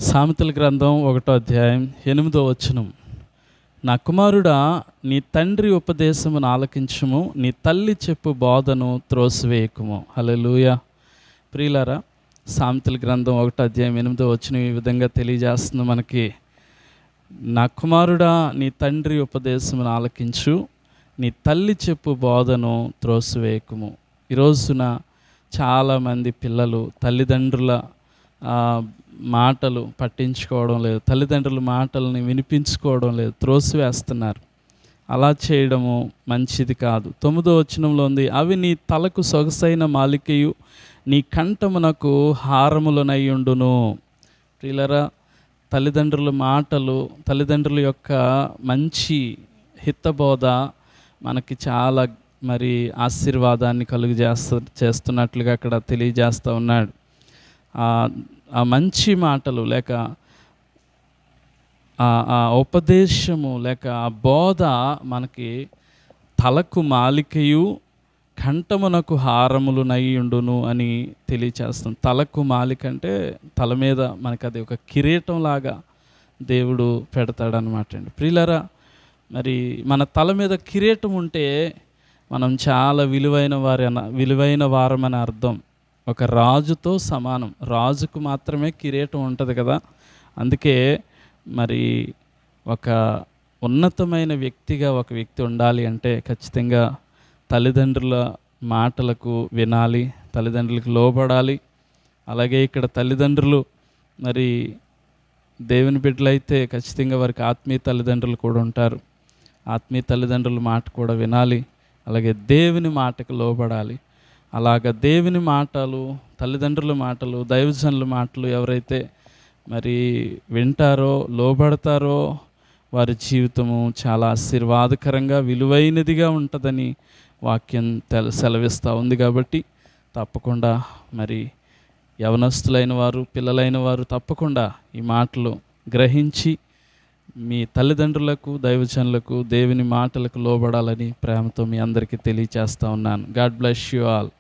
సామెతల గ్రంథం 1వ అధ్యాయం 8వ వచనం. నా కుమారుడా, నీ తండ్రి ఉపదేశమును ఆలకించుము, నీ తల్లి చెప్పు బోధను త్రోసివేయకుము. హల్లెలూయా. ప్రియులారా, సామెతల గ్రంథం 1వ అధ్యాయం 8వ వచనం ఈ విధంగా తెలియజేస్తుంది మనకి. నా కుమారుడా, నీ తండ్రి ఉపదేశమును ఆలకించు, నీ తల్లి చెప్పు బోధను త్రోసివేయకుము. ఈ రోజున చాలామంది పిల్లలు తల్లిదండ్రుల మాటలు పట్టించుకోవడం లేదు, తల్లిదండ్రుల మాటల్ని వినిపించుకోవడం లేదు, త్రోసివేస్తున్నారు. అలా చేయడము మంచిది కాదు. 9వ వచనంలో ఉంది, అవి నీ తలకు సొగసైన మాలికయు నీ కంఠమునకు హారములనయ్యుండును. ప్రియులారా, తల్లిదండ్రుల మాటలు, తల్లిదండ్రుల యొక్క మంచి హితబోధ మనకి చాలా ఆశీర్వాదాన్ని చేస్తున్నట్లుగా అక్కడ తెలియజేస్తూ ఉన్నాడు. ఆ మంచి మాటలు లేక ఆ ఉపదేశము లేక ఆ బోధ మనకి తలకు మాలికయు కంఠమునకు హారములు నయ్యుండును అని తెలియచేస్తుంది. తలకు మాలిక అంటే తల మీద మనకి అది ఒక కిరీటం లాగా దేవుడు పెడతాడనమాట అండి. ప్రియులారా, మరి మన తల మీద కిరీటం ఉంటే మనం చాలా విలువైన వారమని అర్థం. ఒక రాజుతో సమానం. రాజుకు మాత్రమే కిరీటం ఉంటుంది కదా. అందుకే మరి ఒక ఉన్నతమైన వ్యక్తిగా ఒక వ్యక్తి ఉండాలి అంటే ఖచ్చితంగా తల్లిదండ్రుల మాటలకు వినాలి, తల్లిదండ్రులకు లోబడాలి. అలాగే ఇక్కడ తల్లిదండ్రులు మరి దేవుని బిడ్డలైతే ఖచ్చితంగా వారికి ఆత్మీయ తల్లిదండ్రులు కూడా ఉంటారు. ఆత్మీయ తల్లిదండ్రుల మాట కూడా వినాలి. అలాగే దేవుని మాటకు లోబడాలి. అలాగ దేవుని మాటలు, తల్లిదండ్రుల మాటలు, దైవజనుల మాటలు ఎవరైతే మరి వింటారో, లోబడతారో వారి జీవితము చాలా ఆశీర్వాదకరంగా విలువైనదిగా ఉంటుందని వాక్యం సెలవిస్తూ ఉంది. కాబట్టి తప్పకుండా మరి యవనస్తులైన వారు, పిల్లలైన వారు తప్పకుండా ఈ మాటలు గ్రహించి మీ తల్లిదండ్రులకు, దైవజనులకు, దేవుని మాటలకు లోబడాలని ప్రేమతో మీ అందరికీ తెలియచేస్తూ ఉన్నాను. God bless you all.